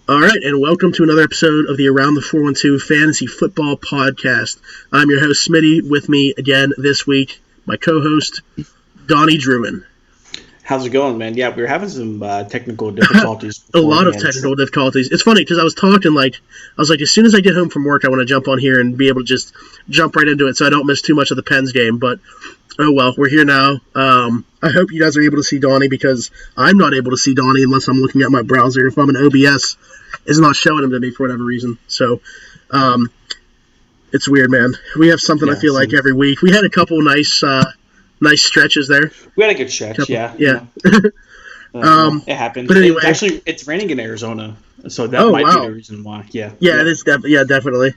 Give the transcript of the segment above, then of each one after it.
All right, and welcome to another episode of the Around the 412 Fantasy Football Podcast. I'm your host, Smitty. With me again this week, my co-host, Donnie Druin. How's it going, man? Yeah, we were having some technical difficulties. A lot of technical difficulties. It's funny because I was talking I was like, as soon as I get home from work, I want to jump on here and be able to just jump right into it so I don't miss too much of the Pens game. But, oh well, we're here now. I hope you guys are able to see Donnie because I'm not able to see Donnie unless I'm looking at my browser. If I'm in OBS, it's not showing him to me for whatever reason. So, it's weird, man. We have something I feel like every week. We had a couple nice stretches there. We had a good stretch, yeah. It happened. But anyway, it's raining in Arizona, so that might be the reason why. Yeah. It is definitely.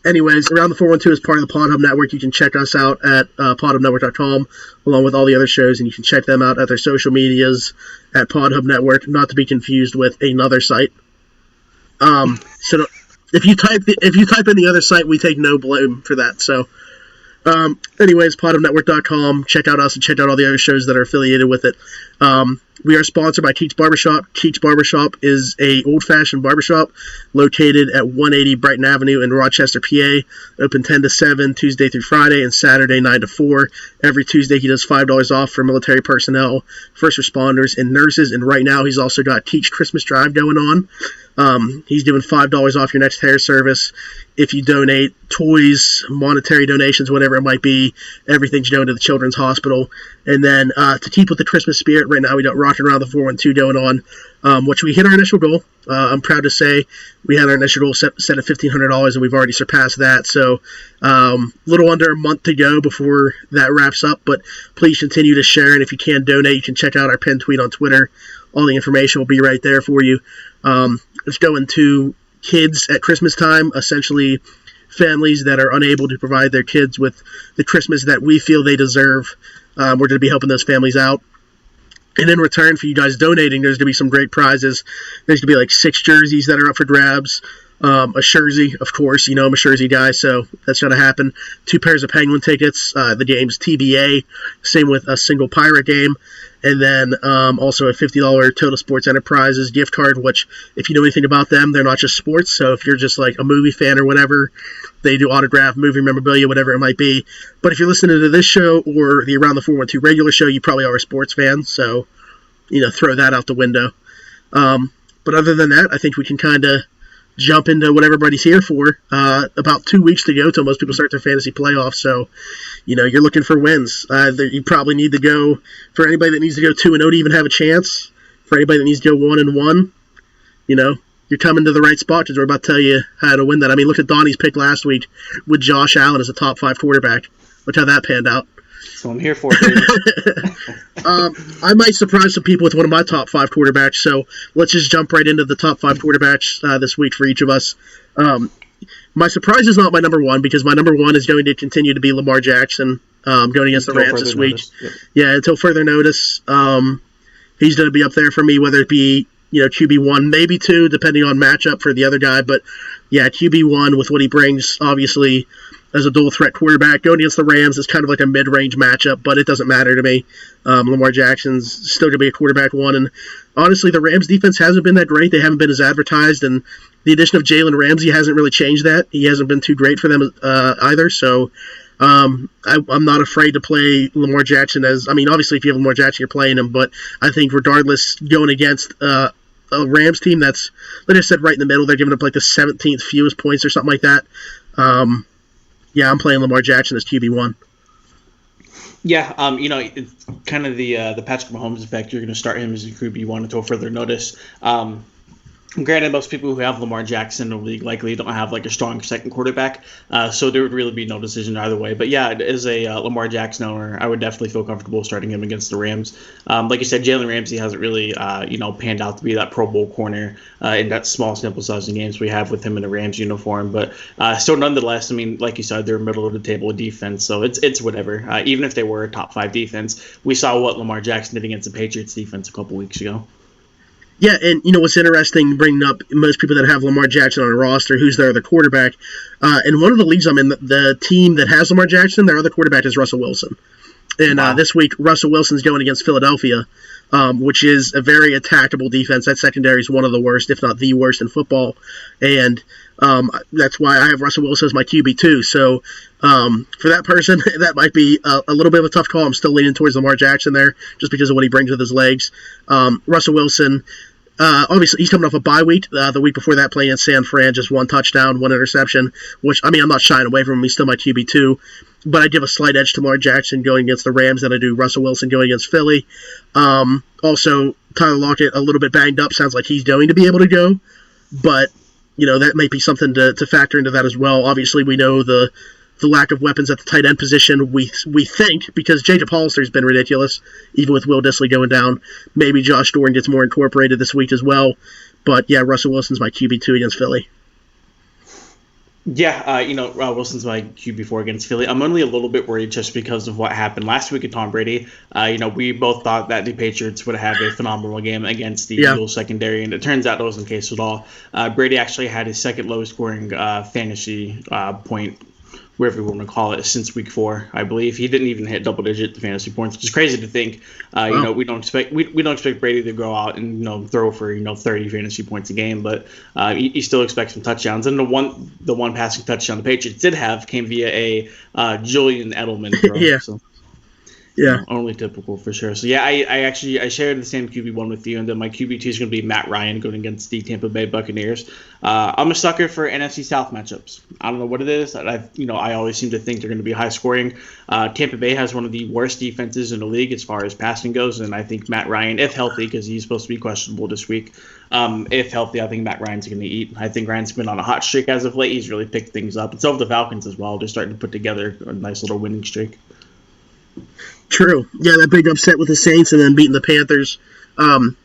Anyways, Around the 412 is part of the PodHub Network. You can check us out at podhubnetwork.com, along with all the other shows, and you can check them out at their social medias at PodHub Network, not to be confused with another site. So if you type in the other site, we take no blame for that. So, anyways, podhubnetwork.com. Check out us and check out all the other shows that are affiliated with it. We are sponsored by Keats Barbershop. Keats Barbershop is a old-fashioned barbershop located at 180 Brighton Avenue in Rochester, PA. Open 10 to 7, Tuesday through Friday, and Saturday 9 to 4. Every Tuesday he does $5 off for military personnel, first responders, and nurses. And right now he's also got Keats Christmas Drive going on. He's doing $5 off your next hair service. If you donate toys, monetary donations, whatever it might be, everything's going to the Children's Hospital. And then to keep with the Christmas spirit, right now we got Rocking Around the 412 going on, which we hit our initial goal. I'm proud to say we had our initial goal set at $1,500, and we've already surpassed that. So little under a month to go before that wraps up. But please continue to share, and if you can donate, you can check out our pinned tweet on Twitter. All the information will be right there for you. It's going to kids at Christmas time, essentially families that are unable to provide their kids with the Christmas that we feel they deserve. We're going to be helping those families out. And in return for you guys donating, there's going to be some great prizes. There's going to be like 6 jerseys that are up for grabs. A jersey, of course. You know I'm a jersey guy, so that's going to happen. 2 pairs of Penguin tickets. The game's TBA. Same with a single Pirate game. And then also a $50 Total Sports Enterprises gift card, which, if you know anything about them, they're not just sports. So if you're just like a movie fan or whatever, they do autograph, movie memorabilia, whatever it might be. But if you're listening to this show or the Around the 412 regular show, you probably are a sports fan. So, throw that out the window. But other than that, I think we can kind of jump into what everybody's here for. About 2 weeks to go till most people start their fantasy playoffs. So, you're looking for wins. You probably need to go, for anybody that needs to go 2-0 to even have a chance, for anybody that needs to go 1-1, you're coming to the right spot because we're about to tell you how to win that. I mean, look at Donnie's pick last week with Josh Allen as a top 5 quarterback. Look how that panned out. So I'm here for it. I might surprise some people with one of my top 5 quarterbacks, so let's just jump right into the top 5 quarterbacks this week for each of us. My surprise is not my number 1 because my number 1 is going to continue to be Lamar Jackson going against the Rams this week. Yep. Yeah, until further notice. He's going to be up there for me, whether it be QB1, maybe 2, depending on matchup for the other guy. But yeah, QB1 with what he brings, obviously, as a dual threat quarterback. Going against the Rams is kind of like a mid-range matchup, but it doesn't matter to me. Lamar Jackson's still going to be a quarterback 1. And honestly, the Rams defense hasn't been that great. They haven't been as advertised, and the addition of Jalen Ramsey hasn't really changed that. He hasn't been too great for them either. So I'm not afraid to play Lamar Jackson obviously if you have Lamar Jackson, you're playing him, but I think regardless, going against a Rams team that's, like I said, right in the middle, they're giving up like the 17th fewest points or something like that. Yeah, I'm playing Lamar Jackson as QB1. Yeah, it's kind of the Patrick Mahomes effect. You're going to start him as a QB1 until further notice. Granted, most people who have Lamar Jackson in the league likely don't have like a strong second quarterback, so there would really be no decision either way. But yeah, as a Lamar Jackson owner, I would definitely feel comfortable starting him against the Rams. Like you said, Jalen Ramsey hasn't really, panned out to be that Pro Bowl corner in that small sample size of games we have with him in a Rams uniform. But still, nonetheless, like you said, they're middle of the table defense, so it's whatever. Even if they were a top 5 defense, we saw what Lamar Jackson did against the Patriots defense a couple weeks ago. Yeah, and what's interesting, bringing up most people that have Lamar Jackson on a roster, who's their other quarterback. In one of the leagues I'm in, the team that has Lamar Jackson, their other quarterback is Russell Wilson. And This week, Russell Wilson's going against Philadelphia. which is a very attackable defense. That secondary is one of the worst, if not the worst, in football. And that's why I have Russell Wilson as my QB2. So for that person, that might be a little bit of a tough call. I'm still leaning towards Lamar Jackson there just because of what he brings with his legs. Russell Wilson, obviously, he's coming off a bye week. The week before that, playing at San Fran, just 1 touchdown, 1 interception, which, I mean, I'm not shying away from him. He's still my QB2. But I give a slight edge to Lamar Jackson going against the Rams than I do Russell Wilson going against Philly. Also, Tyler Lockett, a little bit banged up. Sounds like he's going to be able to go. But, that might be something to factor into that as well. Obviously, we know the lack of weapons at the tight end position. We think, because Jacob Hollister's been ridiculous, even with Will Dissly going down. Maybe Josh Doran gets more incorporated this week as well. But, yeah, Russell Wilson's my QB2 against Philly. Yeah, Wilson's my QB4 against Philly. I'm only a little bit worried just because of what happened last week at Tom Brady. We both thought that the Patriots would have a phenomenal game against the Eagles secondary, and it turns out that wasn't the case at all. Brady actually had his second lowest scoring fantasy point, whatever you want to call it, since week 4, I believe. He didn't even hit double-digit fantasy points, which is crazy to think. Wow. We don't expect Brady to go out and throw for 30 fantasy points a game, but you still expect some touchdowns. And the one passing touchdown the Patriots did have came via a Julian Edelman throw. Yeah. So. Yeah, only typical for sure. So yeah, I shared the same QB1 with you, and then my QB2 is going to be Matt Ryan going against the Tampa Bay Buccaneers. I'm a sucker for NFC South matchups. I don't know what it is. I always seem to think they're going to be high scoring. Tampa Bay has one of the worst defenses in the league as far as passing goes, and I think Matt Ryan, if healthy, because he's supposed to be questionable this week, if healthy, I think Matt Ryan's going to eat. I think Ryan's been on a hot streak as of late. He's really picked things up. And so have the Falcons as well. They're starting to put together a nice little winning streak. True. Yeah, that big upset with the Saints and then beating the Panthers,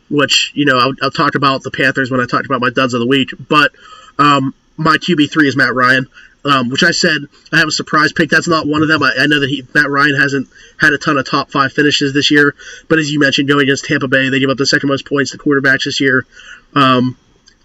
which, I'll talk about the Panthers when I talk about my duds of the week. But my QB3 is Matt Ryan, which I said I have a surprise pick. That's not one of them. I know that Matt Ryan hasn't had a ton of top 5 finishes this year. But as you mentioned, going against Tampa Bay, they give up the second most points to quarterbacks this year.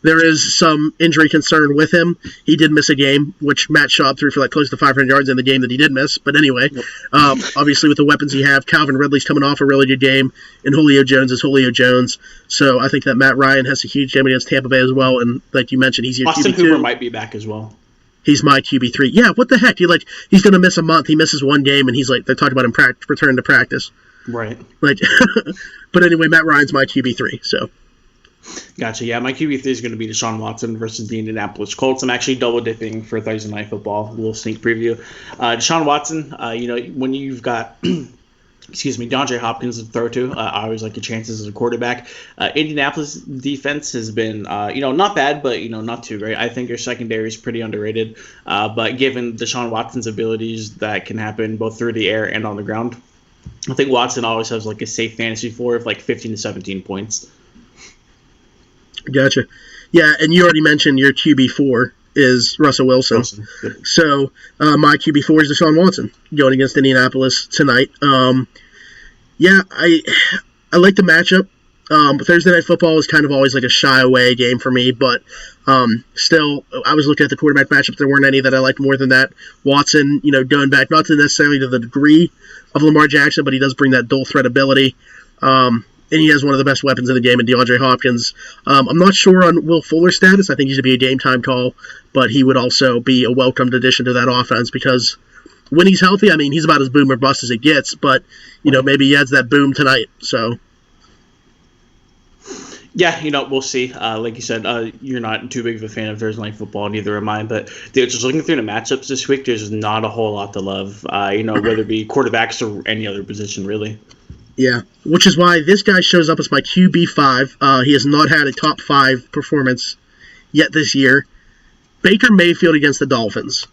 There is some injury concern with him. He did miss a game, which Matt Schaub threw for close to 500 yards in the game that he did miss. But anyway, obviously with the weapons he have, Calvin Ridley's coming off a really good game, and Julio Jones is Julio Jones. So I think that Matt Ryan has a huge game against Tampa Bay as well. And like you mentioned, he's your Austin QB2. Hooper might be back as well. He's my QB3. Yeah, what the heck? He's going to miss a month. He misses one game, and they're talking about him returning to practice. Right. But anyway, Matt Ryan's my QB3. So. Gotcha. Yeah, my QB3 is going to be Deshaun Watson versus the Indianapolis Colts. I'm actually double dipping for Thursday Night Football. A little sneak preview. Deshaun Watson, when you've got, DeAndre Hopkins to throw to, I always like your chances as a quarterback. Indianapolis defense has been, not bad, but, not too great. I think your secondary is pretty underrated. But given Deshaun Watson's abilities, that can happen both through the air and on the ground. I think Watson always has a safe fantasy floor of 15 to 17 points. Gotcha. Yeah, and you already mentioned your QB4 is Russell Wilson. So my QB4 is Deshaun Watson going against Indianapolis tonight. I like the matchup. Thursday Night Football is kind of always a shy away game for me, but still, I was looking at the quarterback matchup. There weren't any that I liked more than that. Watson, going back, not necessarily to the degree of Lamar Jackson, but he does bring that dual threat ability. And he has one of the best weapons in the game in DeAndre Hopkins. I'm not sure on Will Fuller's status. I think he should be a game-time call, but he would also be a welcomed addition to that offense because when he's healthy, he's about as boom or bust as it gets, but, maybe he adds that boom tonight. So. Yeah, we'll see. Like you said, you're not too big of a fan of Thursday Night Football, neither am I. But just looking through the matchups this week, there's not a whole lot to love, whether it be quarterbacks or any other position, really. Yeah, which is why this guy shows up as my QB5. He has not had a top 5 performance yet this year. Baker Mayfield against the Dolphins.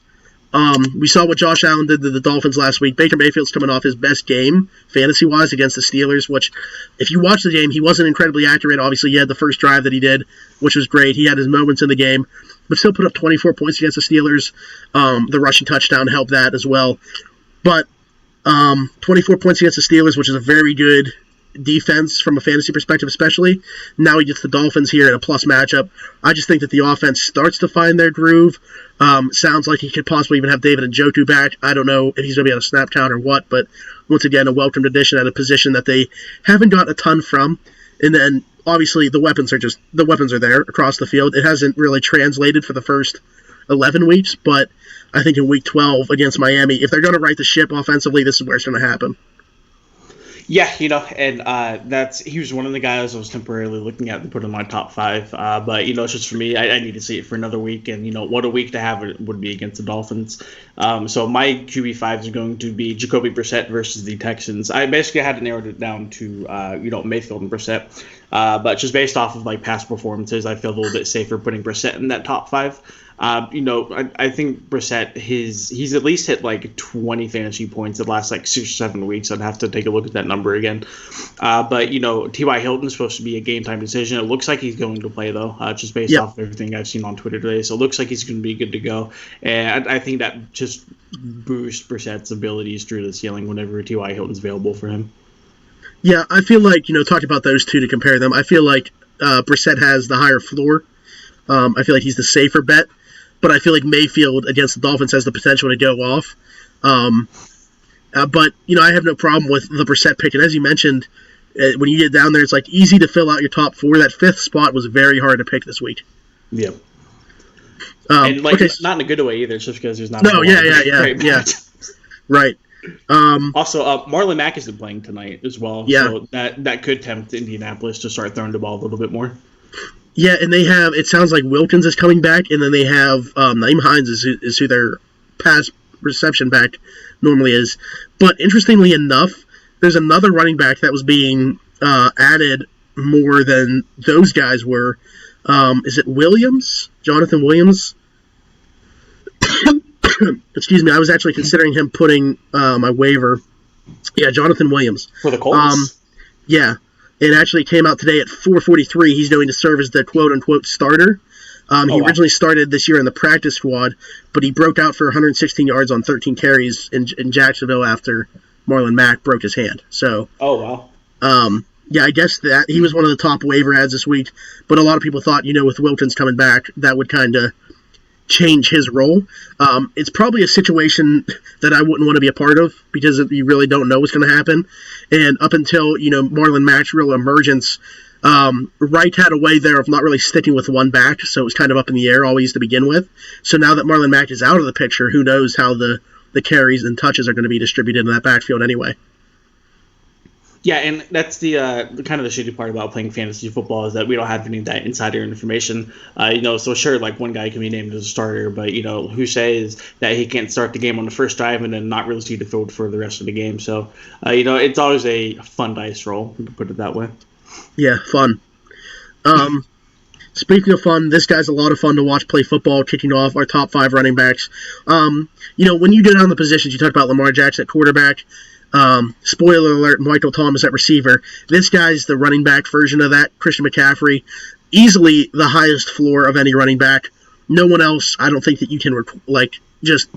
We saw what Josh Allen did to the Dolphins last week. Baker Mayfield's coming off his best game, fantasy-wise, against the Steelers, which, if you watch the game, he wasn't incredibly accurate. Obviously, he had the first drive that he did, which was great. He had his moments in the game, but still put up 24 points against the Steelers. The rushing touchdown helped that as well. But 24 points against the Steelers, which is a very good defense from a fantasy perspective, especially. Now he gets the Dolphins here in a plus matchup. I just think that the offense starts to find their groove. Sounds like he could possibly even have David Njoku back. I don't know if he's going to be on a snap count or what, but once again, a welcomed addition at a position that they haven't got a ton from. And then, obviously, the weapons are there across the field. It hasn't really translated for the first 11 weeks, but I think in week 12 against Miami, if they're going to right the ship offensively, this is where it's going to happen. Yeah, and he was one of the guys I was temporarily looking at to put in my top 5. But, it's just for me, I need to see it for another week. And, what a week to have it would be against the Dolphins. So my QB5 is going to be Jacoby Brissett versus the Texans. I basically had to narrow it down to, Mayfield and Brissett. But just based off of, past performances, I feel a little bit safer putting Brissett in that top 5. I think Brissett, he's at least hit 20 fantasy points the last 6 or 7 weeks. I'd have to take a look at that number again. But T.Y. Hilton's supposed to be a game time decision. It looks like he's going to play though, just based off of everything I've seen on Twitter today. So it looks like he's going to be good to go. And I think that just boosts Brissett's abilities through the ceiling whenever T.Y. Hilton's available for him. Yeah, I feel like, talking about those two to compare them, I feel like Brissett has the higher floor. I feel like he's the safer bet. But I feel like Mayfield against the Dolphins has the potential to go off. But, I have no problem with the Brissett pick. And as you mentioned, when you get down there, it's easy to fill out your top 4. That 5th spot was very hard to pick this week. Yeah. And not in a good way either, just because there's not. No, yeah. Right. Also, Marlon Mack isn't playing tonight as well. Yeah. So that could tempt Indianapolis to start throwing the ball a little bit more. Yeah, and they have, it sounds like Wilkins is coming back, and then they have Naeem Hines is who their pass reception back normally is. But interestingly enough, there's another running back that was being added more than those guys were. Is it Williams? Jonathan Williams? Excuse me, I was actually considering him putting my waiver. Yeah, Jonathan Williams. For the Colts? Yeah. It actually came out today at 4:43. He's going to serve as the quote-unquote starter. He originally started this year in the practice squad, but he broke out for 116 yards on 13 carries in Jacksonville after Marlon Mack broke his hand. So, yeah, I guess that he was one of the top waiver ads this week, but a lot of people thought, with Wilkins coming back, that would kind of change his role. It's probably a situation that I wouldn't want to be a part of because you really don't know what's going to happen. And up until, Marlon Mack's real emergence, Wright had a way there of not really sticking with one back, so it was kind of up in the air always to begin with. So now that Marlon Mack is out of the picture, who knows how the carries and touches are going to be distributed in that backfield anyway. Yeah, and that's the kind of the shitty part about playing fantasy football is that we don't have any of that insider information. So sure, one guy can be named as a starter, but who says that he can't start the game on the first drive and then not really see the field for the rest of the game? So, it's always a fun dice roll, to put it that way. Yeah, fun. Speaking of fun, this guy's a lot of fun to watch play football, kicking off our top 5 running backs. When you go down the positions, you talked about Lamar Jackson at quarterback. Spoiler alert, Michael Thomas at receiver. This guy's the running back version of that. Christian McCaffrey, easily the highest floor of any running back. No one else, I don't think that you can just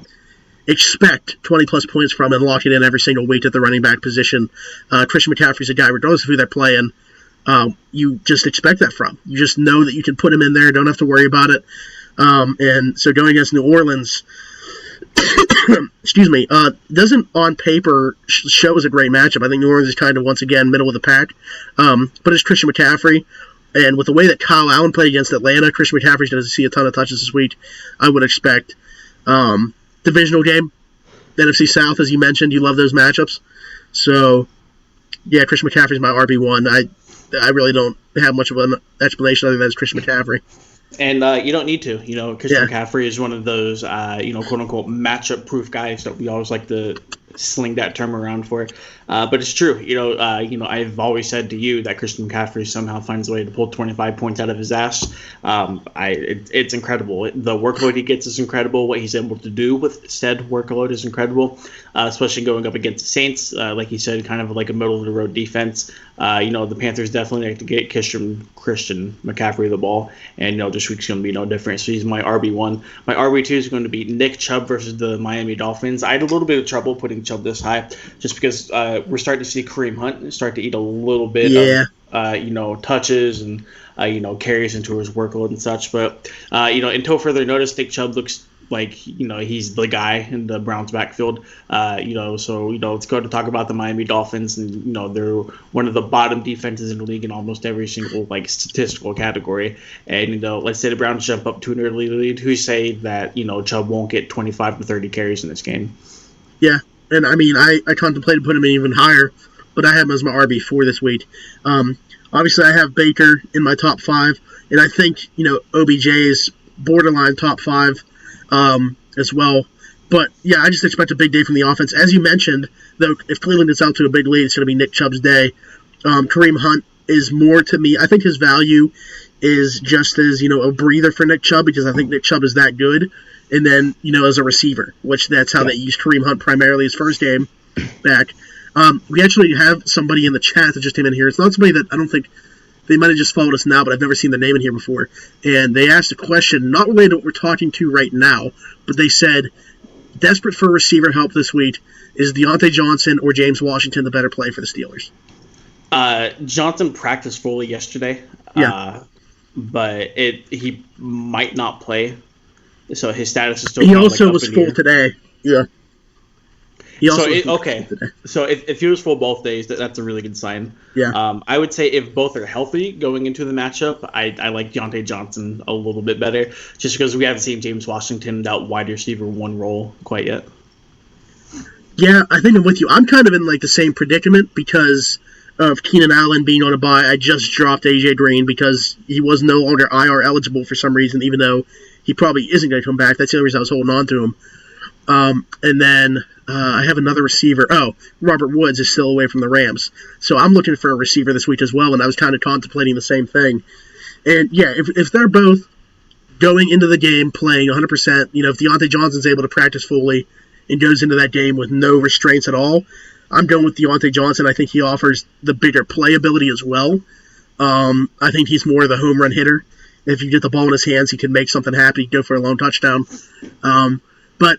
expect 20-plus points from and lock it in every single week at the running back position. Christian McCaffrey's a guy, regardless of who they're playing, you just expect that from. You just know that you can put him in there, don't have to worry about it. And so going against New Orleans, excuse me, doesn't on paper show as a great matchup. I think New Orleans is kind of, once again, middle of the pack. But it's Christian McCaffrey. And with the way that Kyle Allen played against Atlanta, Christian McCaffrey's going to see a ton of touches this week. I would expect. Divisional game, NFC South, as you mentioned, you love those matchups. So, yeah, Christian McCaffrey's my RB1. I really don't have much of an explanation other than it's Christian McCaffrey. And you don't need to. Christian McCaffrey is one of those, quote-unquote matchup-proof guys that we always like to sling that term around for. But it's true. I've always said to you that Christian McCaffrey somehow finds a way to pull 25 points out of his ass. It's incredible. The workload he gets is incredible. What he's able to do with said workload is incredible, especially going up against the Saints. Like you said, kind of like a middle-of-the-road defense. The Panthers definitely like to get Christian McCaffrey the ball, and this week's going to be no different. So he's my RB1. My RB2 is going to be Nick Chubb versus the Miami Dolphins. I had a little bit of trouble putting Nick Chubb this high, just because we're starting to see Kareem Hunt start to eat a little bit of touches and carries into his workload and such. But until further notice, Nick Chubb looks like he's the guy in the Browns backfield. So let's go to talk about the Miami Dolphins, and they're one of the bottom defenses in the league in almost every single statistical category. And let's say the Browns jump up to an early lead. Who say that Chubb won't get 25 to 30 carries in this game? Yeah, and I mean I contemplated putting him in even higher, but I have him as my RB4 this week. Obviously I have Baker in my top 5, and I think OBJ is borderline top 5. As well. But, yeah, I just expect a big day from the offense. As you mentioned, though, if Cleveland gets out to a big lead, it's going to be Nick Chubb's day. Kareem Hunt is more to me. I think his value is just as, a breather for Nick Chubb, because I think Nick Chubb is that good. And then, as a receiver, which that's how they used Kareem Hunt primarily his first game back. We actually have somebody in the chat that just came in here. It's not somebody that I don't think they might have just followed us now, but I've never seen the name in here before. And they asked a question, not related to what we're talking to right now, but they said, desperate for receiver help this week, is Deontay Johnson or James Washington the better play for the Steelers? Johnson practiced fully yesterday, but he might not play, so his status is still. He also was full today. Yeah. So if he was full both days, that's a really good sign. Yeah. I would say if both are healthy going into the matchup, I like Deontay Johnson a little bit better, just because we haven't seen James Washington that wide receiver 1 role quite yet. Yeah, I think I'm with you. I'm kind of in the same predicament because of Keenan Allen being on a bye. I just dropped AJ Green because he was no longer IR eligible for some reason, even though he probably isn't going to come back. That's the only reason I was holding on to him. And then I have another receiver. Oh, Robert Woods is still away from the Rams. So I'm looking for a receiver this week as well, and I was kind of contemplating the same thing. And, yeah, if they're both going into the game playing 100%, if Deontay Johnson's able to practice fully and goes into that game with no restraints at all, I'm going with Deontay Johnson. I think he offers the bigger playability as well. I think he's more of the home run hitter. If you get the ball in his hands, he can make something happen. He can go for a lone touchdown. But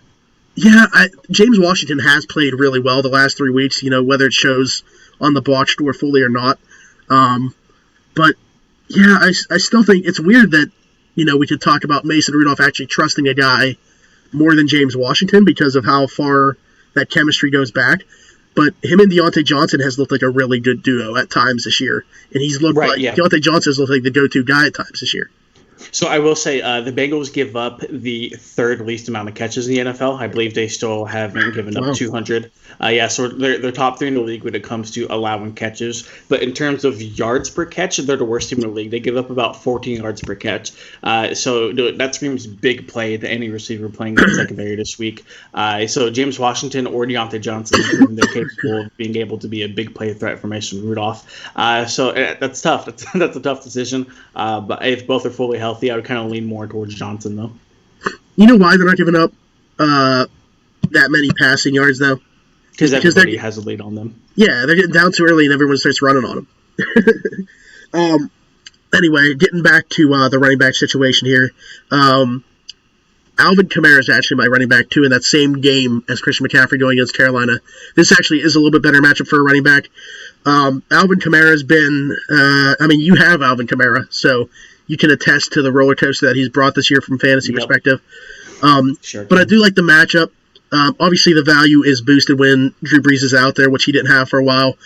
yeah, James Washington has played really well the last 3 weeks, whether it shows on the box score fully or not. But, yeah, I still think it's weird that, we could talk about Mason Rudolph actually trusting a guy more than James Washington because of how far that chemistry goes back. But him and Deontay Johnson has looked like a really good duo at times this year. And he's looked Deontay Johnson has looked like the go-to guy at times this year. So I will say the Bengals give up the 3rd least amount of catches in the NFL. I believe they still haven't given up 200. So they're top 3 in the league when it comes to allowing catches. But in terms of yards per catch, they're the worst team in the league. They give up about 14 yards per catch. So that screams big play to any receiver playing in the secondary this week. So James Washington or Deontay Johnson, they're capable of being able to be a big play threat for Mason Rudolph. So that's tough. That's a tough decision. But if both are fully healthy, I would kind of lean more towards Johnson, though. You know why they're not giving up that many passing yards, though? Because everybody has a lead on them. Yeah, they're getting down too early and everyone starts running on them. Anyway, getting back to the running back situation here. Alvin Kamara is actually my running back, too, in that same game as Christian McCaffrey going against Carolina. This actually is a little bit better matchup for a running back. Alvin Kamara has been... you have Alvin Kamara, so you can attest to the roller coaster that he's brought this year from fantasy perspective. Sure. But I do like the matchup. Obviously, the value is boosted when Drew Brees is out there, which he didn't have for a while.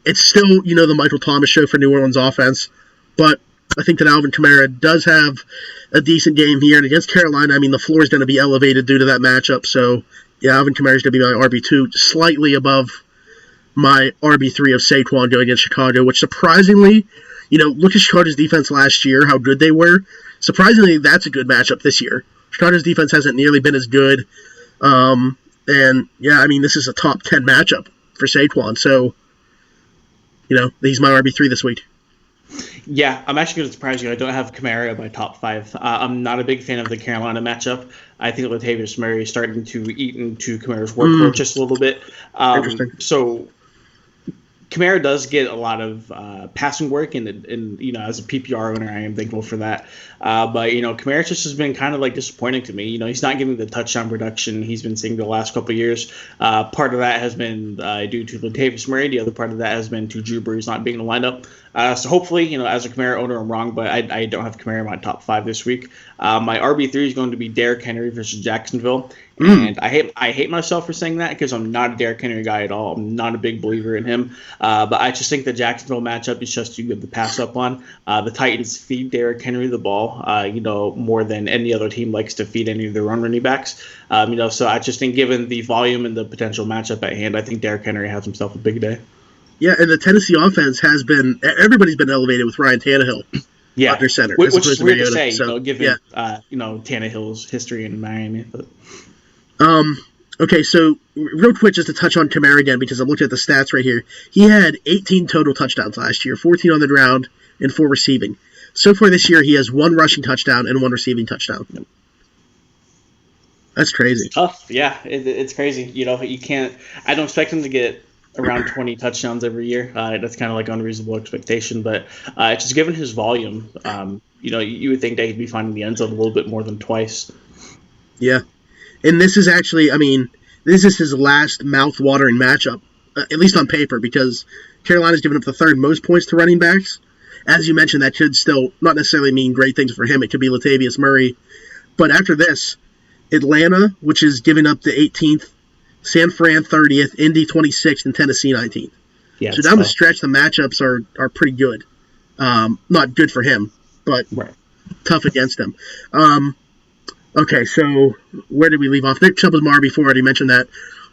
It's still, the Michael Thomas show for New Orleans offense. But I think that Alvin Kamara does have a decent game here. And against Carolina, the floor is going to be elevated due to that matchup. So, yeah, Alvin Kamara is going to be my RB2, slightly above my RB3 of Saquon going against Chicago, which surprisingly, look at Chicago's defense last year, how good they were. Surprisingly, that's a good matchup this year. Chicago's defense hasn't nearly been as good. This is a top 10 matchup for Saquon. So, he's my RB3 this week. Yeah, I'm actually going to surprise you. I don't have Kamara in my top 5. I'm not a big fan of the Carolina matchup. I think Latavius Murray is starting to eat into Kamara's workload just a little bit. Interesting. So Kamara does get a lot of passing work, and as a PPR owner, I am thankful for that. But Kamara just has been kind of like disappointing to me. He's not getting the touchdown production he's been seeing the last couple of years. Part of that has been due to Latavius Murray. The other part of that has been to Drew Brees not being in the lineup. So hopefully, as a Kamara owner, I'm wrong, but I don't have Kamara in my top 5 this week. My RB3 is going to be Derrick Henry versus Jacksonville. And I hate myself for saying that because I'm not a Derrick Henry guy at all. I'm not a big believer in him. But I just think the Jacksonville matchup is just too good to pass up on. The Titans feed Derrick Henry the ball, more than any other team likes to feed any of their run running backs. So I just think given the volume and the potential matchup at hand, I think Derrick Henry has himself a big day. Yeah, and the Tennessee offense has been – everybody's been elevated with Ryan Tannehill under center. Which is weird to say, given yeah. Tannehill's history in Miami. But. Okay, so real quick, just to touch on Kamara again, because I looked at the stats right here. He had 18 total touchdowns last year, 14 on the ground, and 4 receiving. So far this year, he has 1 rushing touchdown and 1 receiving touchdown. Yep. That's crazy. It's tough, yeah. It's crazy. You can't – I don't expect him to get around 20 touchdowns every year. That's kind of like unreasonable expectation. But just given his volume, you would think that he'd be finding the end zone a little bit more than twice. Yeah. And this is actually, this is his last mouth-watering matchup, at least on paper, because Carolina's given up the 3rd most points to running backs. As you mentioned, that could still not necessarily mean great things for him. It could be Latavius Murray. But after this, Atlanta, which is giving up the 18th, San Fran 30th, Indy 26th, and Tennessee 19th. Yeah, so down the stretch, the matchups are pretty good. Not good for him, but tough against him. Okay, so where did we leave off? Nick Chubb was my RB4, already mentioned that.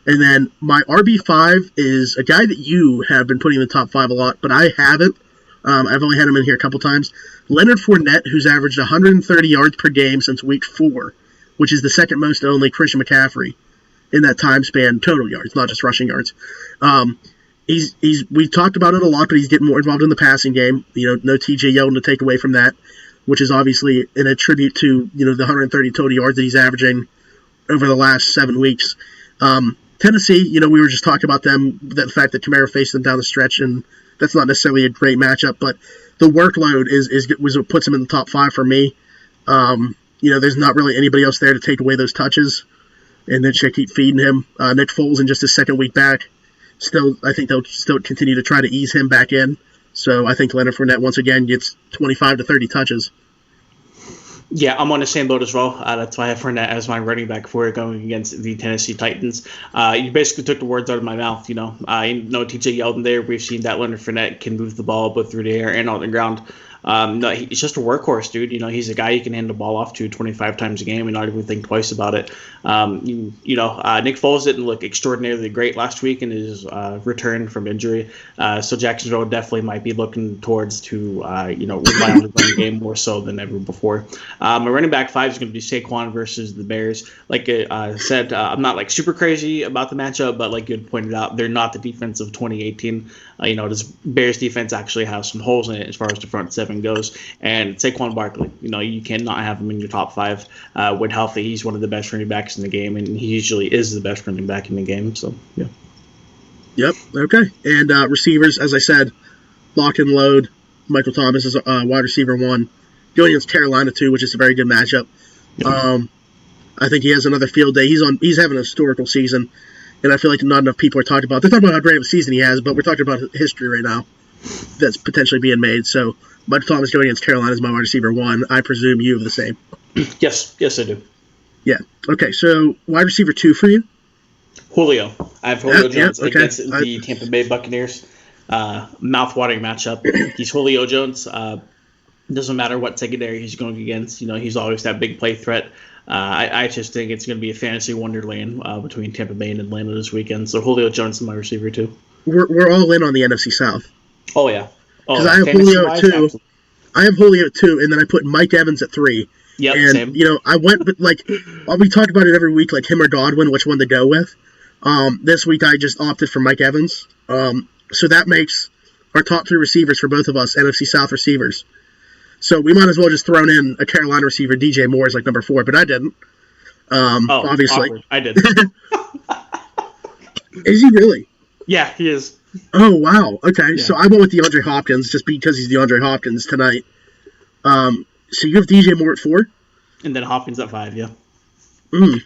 And then my RB5 is a guy that you have been putting in the top 5 a lot, but I haven't. I've only had him in here a couple times. Leonard Fournette, who's averaged 130 yards per game since week 4, which is the second most to only Christian McCaffrey in that time span, total yards, not just rushing yards. We've talked about it a lot, but he's getting more involved in the passing game. No TJ Yeldon to take away from that, which is obviously an attribute to the 130 total yards that he's averaging over the last 7 weeks. Tennessee, we were just talking about them, the fact that Kamara faced them down the stretch, and that's not necessarily a great matchup, but the workload was what puts him in the top 5 for me. There's not really anybody else there to take away those touches, and then should keep feeding him. Nick Foles in just his 2nd week back. I think they'll still continue to try to ease him back in. So I think Leonard Fournette, once again, gets 25 to 30 touches. Yeah, I'm on the same boat as well. That's why I have Fournette as my running back for going against the Tennessee Titans. You basically took the words out of my mouth. I know TJ Yeldon there. We've seen that Leonard Fournette can move the ball both through the air and on the ground. No, he's just a workhorse, dude. He's a guy you can hand the ball off to 25 times a game and not even think twice about it. Nick Foles didn't look extraordinarily great last week in his return from injury. So Jacksonville definitely might be looking towards to rely on the running game more so than ever before. My running back 5 is going to be Saquon versus the Bears. Like I said, I'm not super crazy about the matchup, but like you had pointed out, they're not the defense of 2018. This Bears defense actually has some holes in it as far as the front 7 goes. And Saquon Barkley, you cannot have him in your top 5. When healthy, he's one of the best running backs in the game, and he usually is the best running back in the game. So, yeah. Yep, okay. And receivers, as I said, lock and load. Michael Thomas is wide receiver 1. Going against Carolina 2, which is a very good matchup. Yep. I think he has another field day. He's having a historical season, and I feel like not enough people are talking about. They're talking about how great of a season he has, but we're talking about history right now that's potentially being made. So Michael Thomas going against Carolina is my wide receiver 1. I presume you have the same. Yes, I do. Yeah. Okay, so wide receiver 2 for you? Julio. I have Julio Jones against the Tampa Bay Buccaneers. Mouth-watering matchup. He's Julio Jones. Doesn't matter what secondary he's going against. He's always that big play threat. I just think it's going to be a fantasy wonderland between Tampa Bay and Atlanta this weekend. So Julio Jones is my receiver too. We're all in on the NFC South. Oh yeah. Because I have Julio at 2. Absolutely. I have Julio at 2, and then I put Mike Evans at 3. Yep, and same. I went with we talk about it every week, like him or Godwin, which one to go with. This week I just opted for Mike Evans. So that makes our top 3 receivers for both of us NFC South receivers. So we might as well just throw in a Carolina receiver, DJ Moore, as like number 4, but I didn't. Obviously. Awkward. I did. Is he really? Yeah, he is. Oh, wow. Okay, Yeah. so I went with DeAndre Hopkins just because he's DeAndre Hopkins tonight. So you have DJ Moore at 4? And then Hopkins at 5, yeah. Mm.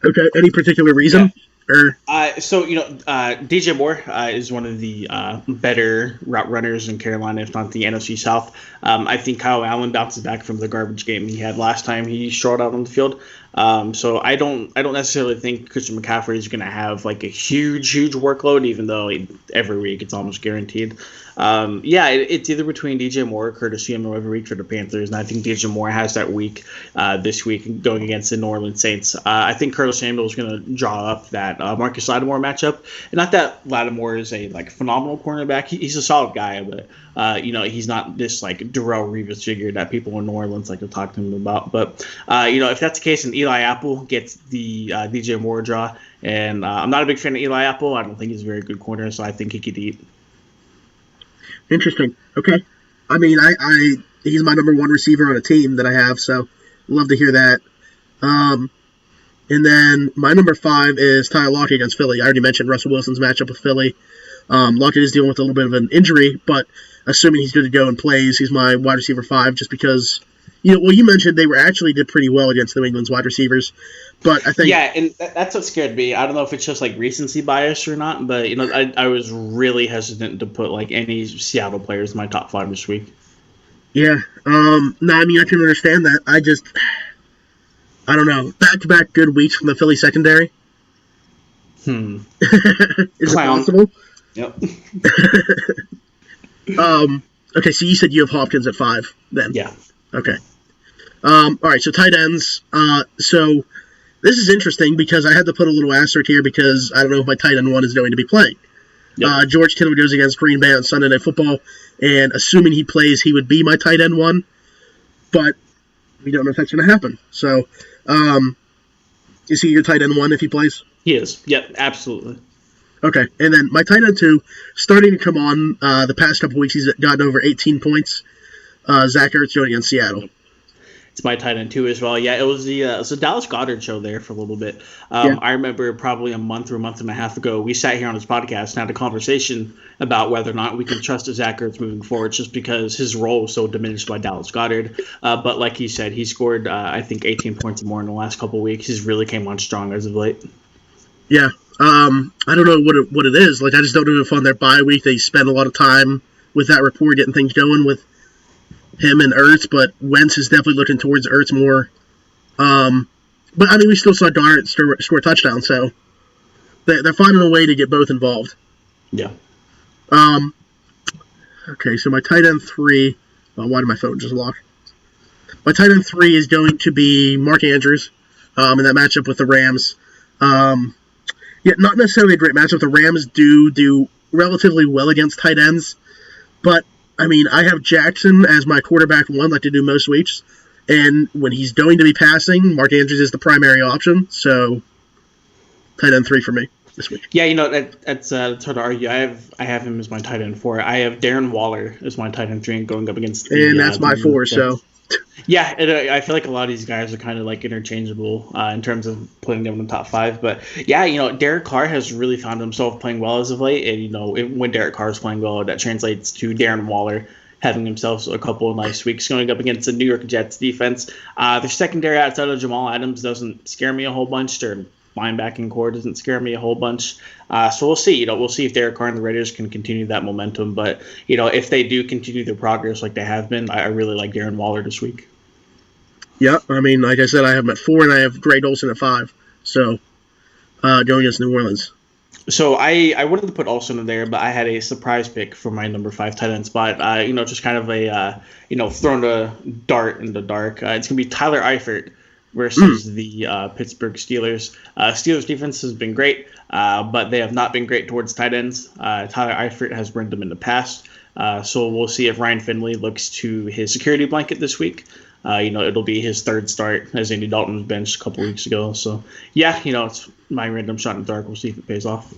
Okay, any particular reason? Or DJ Moore is one of the better route runners in Carolina, if not the NFC South. I think Kyle Allen bounces back from the garbage game he had last time he strode out on the field. So I don't necessarily think Christian McCaffrey is going to have like a huge workload, even though every week it's almost guaranteed. It's either between DJ Moore or Curtis Samuel every week for the Panthers, and I think DJ Moore has that week this week going against the New Orleans Saints. I think Curtis Samuel is going to draw up that Marcus Lattimore matchup, and not that Lattimore is a phenomenal cornerback. He's a solid guy, but he's not this Darrelle Revis figure that people in New Orleans like to talk to him about. But if that's the case, and Eli Apple gets the DJ Moore draw, and I'm not a big fan of Eli Apple. I don't think he's a very good corner, so I think he could eat. Interesting. Okay. I mean, I he's my number one receiver on a team that I have, so love to hear that. And then my number 5 is Tyler Lockett against Philly. I already mentioned Russell Wilson's matchup with Philly. Lockett is dealing with a little bit of an injury, but assuming he's good to go and plays, he's my wide receiver 5 just because, you mentioned they did pretty well against New England's wide receivers. But I think... Yeah, and that's what scared me. I don't know if it's just recency bias or not, but I was really hesitant to put any Seattle players in my top 5 this week. Yeah. No, I mean, I can understand that. I don't know. Back-to-back good weeks from the Philly secondary. Is it possible? Yep. Okay, so you said you have Hopkins at 5 then. Yeah. Okay. All right, so tight ends. So this is interesting because I had to put a little asterisk here because I don't know if my tight end 1 is going to be playing. Yep. George Kittle goes against Green Bay on Sunday Night Football, and assuming he plays, he would be my tight end 1, but we don't know if that's going to happen. So, is he your tight end 1 if he plays? He is. Yep, absolutely. Okay, and then my tight end 2, starting to come on the past couple weeks, he's gotten over 18 points. Zach Ertz going against Seattle. It's my tight end 2 as well. Yeah, it was the Dallas Goedert show there for a little bit. I remember probably a month or a month and a half ago, we sat here on this podcast and had a conversation about whether or not we can trust Zach Ertz moving forward just because his role was so diminished by Dallas Goedert. But like he said, he scored, I think, 18 points or more in the last couple of weeks. He's really came on strong as of late. Yeah. I don't know what it is. I just don't know if on their bye week they spend a lot of time with that rapport getting things going with him and Ertz, but Wentz is definitely looking towards Ertz more. But, I mean, we still saw Goddard score a touchdown, so they're finding a way to get both involved. Yeah. Okay, so my tight end 3... why did my phone just lock? My tight end 3 is going to be Mark Andrews in that matchup with the Rams. Not necessarily a great matchup. The Rams do relatively well against tight ends, but I mean, I have Jackson as my quarterback 1, like to do most weeks, and when he's going to be passing, Mark Andrews is the primary option. So, tight end 3 for me this week. Yeah, that's hard to argue. I have him as my tight end 4. I have Darren Waller as my tight end 3 going up against. And that's my 4. So. Yeah, I feel like a lot of these guys are kind of interchangeable in terms of putting them in the top 5. But yeah, Derek Carr has really found himself playing well as of late. And when Derek Carr is playing well, that translates to Darren Waller having himself a couple of nice weeks going up against the New York Jets defense. Their secondary outside of Jamal Adams doesn't scare me a whole bunch. Their linebacking core doesn't scare me a whole bunch. So we'll see. We'll see if Derek Carr and the Raiders can continue that momentum. But if they do continue their progress like they have been, I really like Darren Waller this week. Yeah, I mean, like I said, I have him at 4, and I have Greg Olsen at 5. So, going against New Orleans. So I wanted to put Olsen in there, but I had a surprise pick for my number 5 tight end spot. Just kind of a throwing a dart in the dark. It's gonna be Tyler Eifert versus the Pittsburgh Steelers. Steelers defense has been great, but they have not been great towards tight ends. Tyler Eifert has burned them in the past. So we'll see if Ryan Finley looks to his security blanket this week. It'll be his 3rd start as Andy Dalton was benched a couple weeks ago. So, yeah, it's my random shot in the dark. We'll see if it pays off.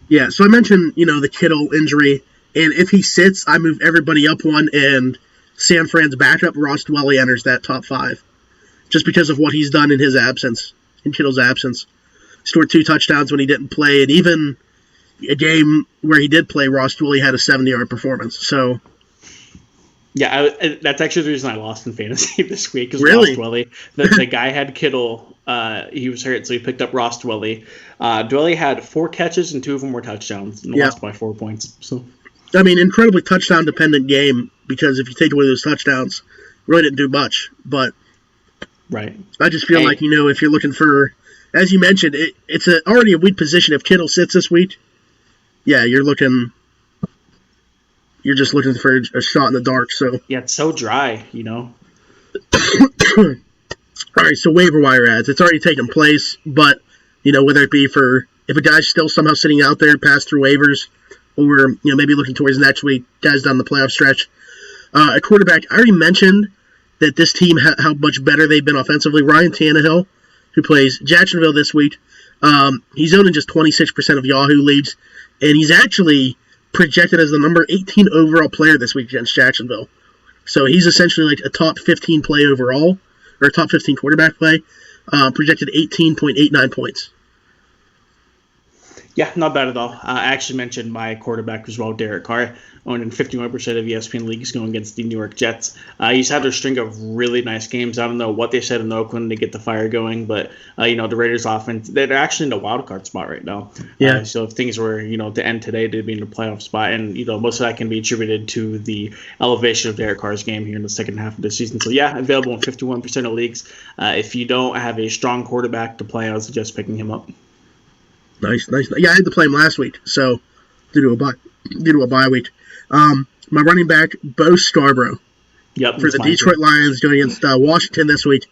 Yeah, so I mentioned, the Kittle injury. And if he sits, I move everybody up 1, and San Fran's backup, Ross Dwelly, enters that top 5. Just because of what he's done in Kittle's absence. Scored 2 touchdowns when he didn't play. And even a game where he did play, Ross Dwelley had a 70-yard performance. So, yeah, that's actually the reason I lost in fantasy this week. Is really? Ross Dwelley. The guy had Kittle. He was hurt, so he picked up Ross Dwelley. Dwelley had 4 catches, and 2 of them were touchdowns, and lost by 4 points. So, I mean, incredibly touchdown-dependent game, because if you take away those touchdowns, really didn't do much. But right. I just feel like, if you're looking for, as you mentioned, it's already a weak position. If Kittle sits this week, yeah, you're just looking for a shot in the dark. So yeah, it's so dry, All right, so waiver wire ads. It's already taken place, but, whether it be if a guy's still somehow sitting out there, pass through waivers, or, maybe looking towards next week, guys down the playoff stretch. A quarterback, I already mentioned that this team, how much better they've been offensively. Ryan Tannehill, who plays Jacksonville this week, he's owned in just 26% of Yahoo leagues, and he's actually projected as the number 18 overall player this week against Jacksonville. So he's essentially like a top 15 play overall, or a top 15 quarterback play, projected 18.89 points. Yeah, not bad at all. I actually mentioned my quarterback as well, Derek Carr, owned in 51% of ESPN leagues going against the New York Jets. He's had a string of really nice games. I don't know what they said in Oakland to get the fire going, but, the Raiders offense, they're actually in the wild card spot right now. Yeah. So if things were, to end today, they'd be in the playoff spot. And, most of that can be attributed to the elevation of Derek Carr's game here in the second half of the season. So, yeah, available in 51% of leagues. If you don't have a strong quarterback to play, I would suggest picking him up. Nice. Yeah, I had to play him last week, so due to a bye week. My running back, Bo Scarborough, for the Detroit Lions, going against Washington this week.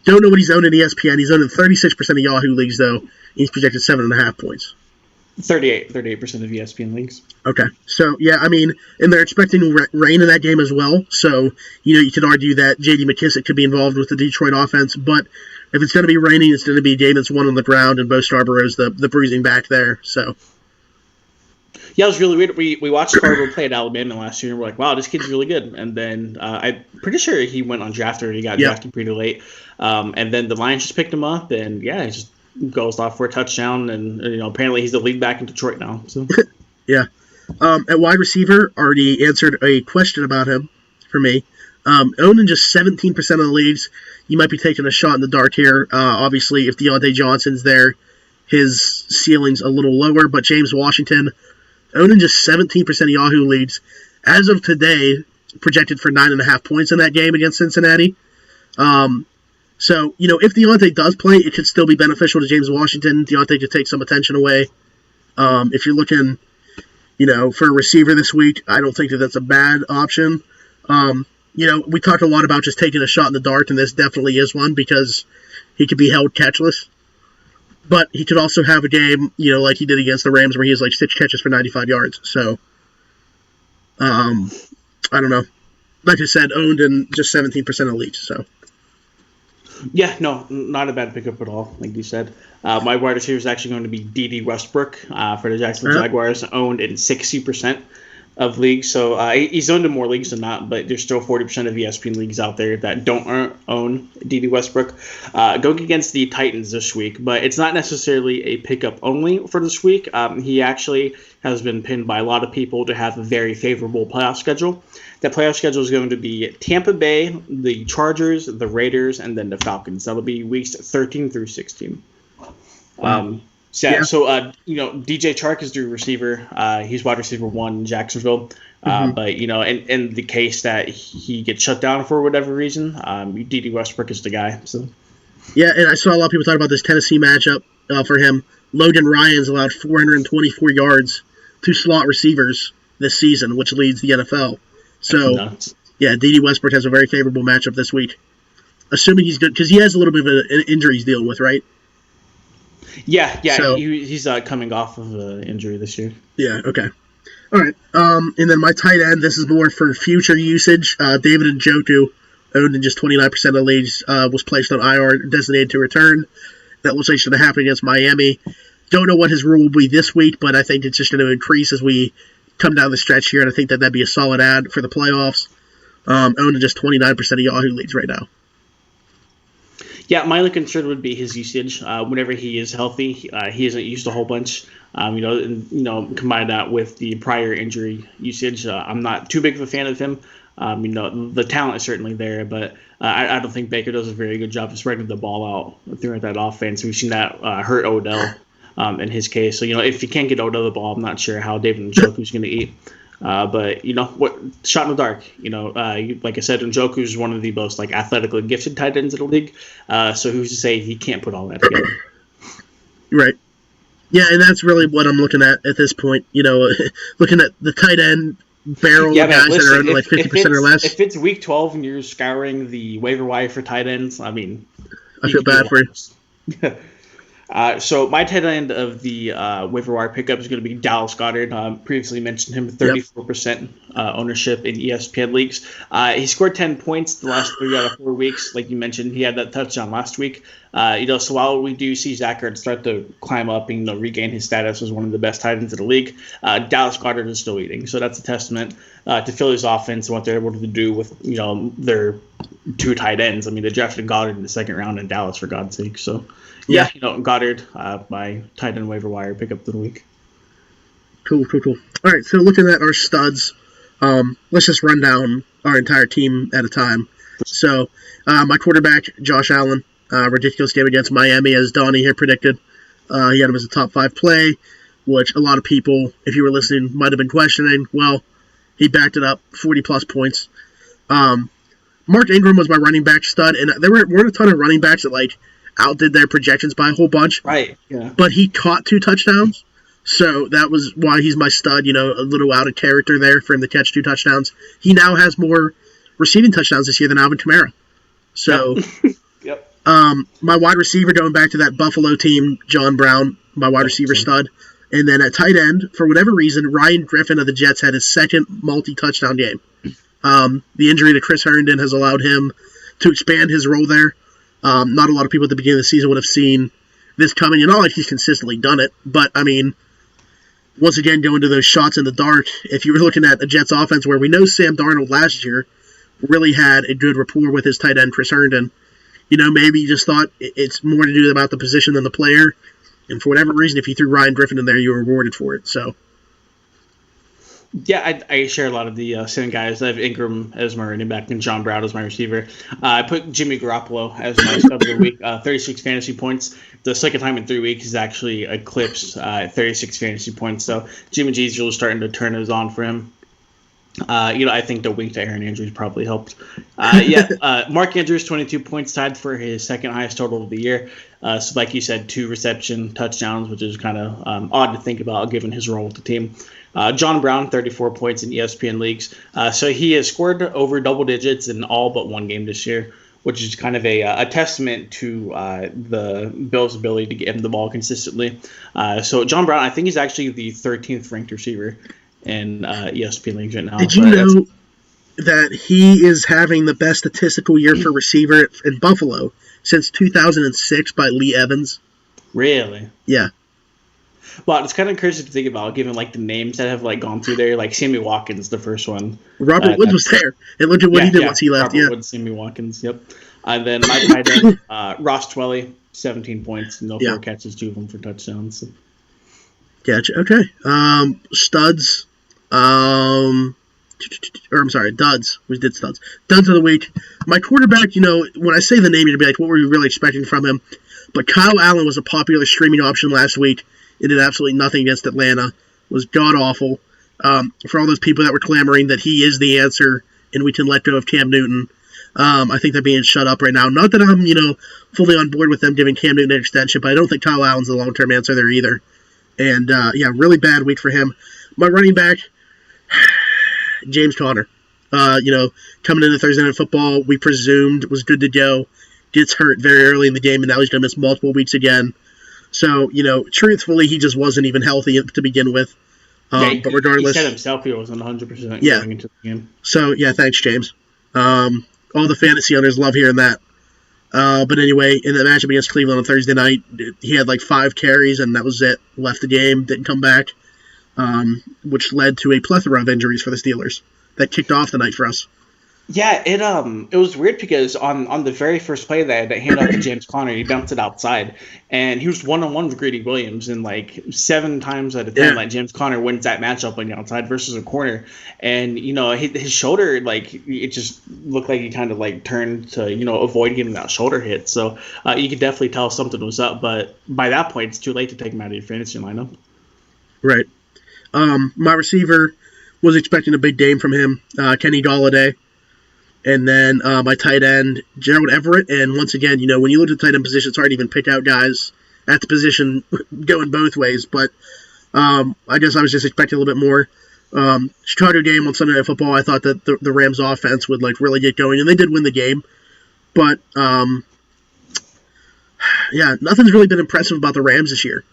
Don't know what he's owned in ESPN. He's owned in 36% of Yahoo leagues, though. He's projected 7.5 points. 38% of ESPN leagues. Okay, so yeah, I mean, and they're expecting rain in that game as well. So you could argue that J.D. McKissic could be involved with the Detroit offense, but if it's going to be raining, it's going to be a game that's won on the ground, and Bo Scarborough's the bruising back there. So, yeah, it was really weird. We watched Scarborough play at Alabama last year, and we're like, wow, this kid's really good. And then I'm pretty sure he went undrafted. He got drafted pretty late. And then the Lions just picked him up, and yeah, he just goes off for a touchdown. And apparently he's the lead back in Detroit now. So yeah. At wide receiver, already answered a question about him for me. Owned in just 17% of the leagues. You might be taking a shot in the dark here. Obviously, if Deontay Johnson's there, his ceiling's a little lower. But James Washington, owned in just 17% of Yahoo leagues. As of today, projected for 9.5 points in that game against Cincinnati. So, if Deontay does play, it could still be beneficial to James Washington. Deontay could take some attention away. If you're looking, for a receiver this week, I don't think that's a bad option. We talked a lot about just taking a shot in the dark, and this definitely is one because he could be held catchless. But he could also have a game, like he did against the Rams where he has like 6 catches for 95 yards. So, I don't know. Like I said, owned in just 17% of leagues. So, yeah, no, not a bad pickup at all, like you said. My wide receiver is actually going to be D.D. Westbrook for the Jacksonville Jaguars, owned in 60% of leagues. So he's owned in more leagues than not, but there's still 40% of ESPN leagues out there that don't own D.D. Westbrook. Going against the Titans this week, but it's not necessarily a pickup only for this week. He actually has been pinned by a lot of people to have a very favorable playoff schedule. That playoff schedule is going to be Tampa Bay, the Chargers, the Raiders, and then the Falcons. That'll be weeks 13 through 16. Wow. So DJ Chark is the receiver. He's wide receiver 1 in Jacksonville. But, in the case that he gets shut down for whatever reason, D.D. Westbrook is the guy. So, yeah, and I saw a lot of people talk about this Tennessee matchup for him. Logan Ryan's allowed 424 yards to slot receivers this season, which leads the NFL. So, yeah, D.D. Westbrook has a very favorable matchup this week. Assuming he's good, because he has a little bit of an injury he's dealing with, right? Yeah, so, he's coming off of an injury this year. Yeah, okay. All right, and then my tight end, this is more for future usage. David Njoku, owned in just 29% of leagues, was placed on IR, designated to return. That looks like it's going to happen against Miami. Don't know what his role will be this week, but I think it's just going to increase as we come down the stretch here, and I think that'd be a solid ad for the playoffs. Owned in just 29% of Yahoo leagues right now. Yeah, my only concern would be his usage. Whenever he is healthy, he isn't used a whole bunch. Combine that with the prior injury usage. I'm not too big of a fan of him. The talent is certainly there, but I don't think Baker does a very good job of spreading the ball out throughout that offense. We've seen that hurt Odell in his case. So, if you can't get Odell the ball, I'm not sure how David Njoku's going to eat. But what shot in the dark, like I said, Njoku is one of the most athletically gifted tight ends in the league. So who's to say he can't put all that together? Right. Yeah, and that's really what I'm looking at this point. Looking at the tight end barrel of guys that are under 50% or less. If it's week 12 and you're scouring the waiver wire for tight ends, I feel bad for you. So my tight end of the waiver wire pickup is going to be Dallas Goedert. Previously mentioned him, 34% ownership in ESPN leagues. He scored 10 points the last 3 out of 4 weeks. Like you mentioned, he had that touchdown last week. So while we do see Zach Ertz start to climb up and regain his status as one of the best tight ends in the league, Dallas Goedert is still eating. So that's a testament to Philly's offense and what they're able to do with their 2 tight ends. They drafted Goddard in the second round in Dallas, for God's sake. So. Yeah, Goddard, my tight end waiver wire pickup of the week. Cool. All right, so looking at our studs, let's just run down our entire team at a time. So, my quarterback, Josh Allen, ridiculous game against Miami, as Donnie here predicted. He had him as a top 5 play, which a lot of people, if you were listening, might have been questioning. Well, he backed it up, 40-plus points. Mark Ingram was my running back stud, and there weren't a ton of running backs that, outdid their projections by a whole bunch. Right, yeah. But he caught 2 touchdowns, so that was why he's my stud, a little out of character there for him to catch 2 touchdowns. He now has more receiving touchdowns this year than Alvin Kamara. So, yep. My wide receiver, going back to that Buffalo team, John Brown, my wide receiver stud. And then at tight end, for whatever reason, Ryan Griffin of the Jets had his second multi-touchdown game. The injury to Chris Herndon has allowed him to expand his role there. Not a lot of people at the beginning of the season would have seen this coming. Not like he's consistently done it, but, once again, going to those shots in the dark, if you were looking at the Jets offense where we know Sam Darnold last year really had a good rapport with his tight end, Chris Herndon, maybe you just thought it's more to do about the position than the player, and for whatever reason, if you threw Ryan Griffin in there, you were rewarded for it, so... Yeah, I share a lot of the same guys. I have Ingram as my running back and John Brown as my receiver. I put Jimmy Garoppolo as my sub of the week, 36 fantasy points. The second time in 3 weeks he's actually eclipsed 36 fantasy points. So Jimmy G's really starting to turn those on for him. I think the week to Aaron Andrews probably helped. Mark Andrews, 22 points, tied for his second highest total of the year. So like you said, 2 reception touchdowns, which is kind of odd to think about given his role with the team. John Brown, 34 points in ESPN leagues. So he has scored over double digits in all but 1 game this year, which is kind of a testament to the Bills' ability to get him the ball consistently. So John Brown, I think he's actually the 13th ranked receiver in ESPN leagues right now. Did you know that he is having the best statistical year for receiver in Buffalo since 2006 by Lee Evans? Really? Yeah. Well, it's kind of crazy to think about, given the names that have gone through there, like Sammy Watkins, the first one. Robert Woods was there, and look at what he did once he left. Robert Woods, Sammy Watkins, yep. And then my tight end, Ross Tweley, 17 points, 4 catches, 2 of them for touchdowns. So. Gotcha. Okay. Studs. Duds. We did studs. Duds of the week. My quarterback, when I say the name, you'd be like, what were you really expecting from him? But Kyle Allen was a popular streaming option last week. It did absolutely nothing against Atlanta. Was god-awful. For all those people that were clamoring that he is the answer and we can let go of Cam Newton, I think they're being shut up right now. Not that I'm, fully on board with them giving Cam Newton an extension, but I don't think Kyle Allen's the long-term answer there either. And, really bad week for him. My running back, James Conner. Coming into Thursday Night Football, we presumed was good to go. Gets hurt very early in the game, and now he's going to miss multiple weeks again. So, truthfully, he just wasn't even healthy to begin with. But regardless, he said himself he wasn't 100% going into the game. So, thanks, James. All the fantasy owners love hearing that. But anyway, in the matchup against Cleveland on Thursday night, he had 5 carries, and that was it. Left the game, didn't come back, which led to a plethora of injuries for the Steelers. That kicked off the night for us. Yeah, it was weird because on the very first play that hand off to James Conner, he dumped it outside, and he was 1-on-1 with Greedy Williams, and like 7 times out of 10, Yeah, like James Conner wins that matchup on the outside versus a corner, and his shoulder, like it just looked like he kind of like turned to avoid getting that shoulder hit, so you could definitely tell something was up, but by that point it's too late to take him out of your fantasy lineup. right. My receiver was expecting a big game from him, Kenny Galladay. And then my tight end, Gerald Everett. And once again, when you look at the tight end position, it's hard to even pick out guys at the position going both ways. But I guess I was just expecting a little bit more. Chicago game on Sunday Night Football, I thought that the Rams offense would like really get going, and they did win the game. But yeah, nothing's really been impressive about the Rams this year.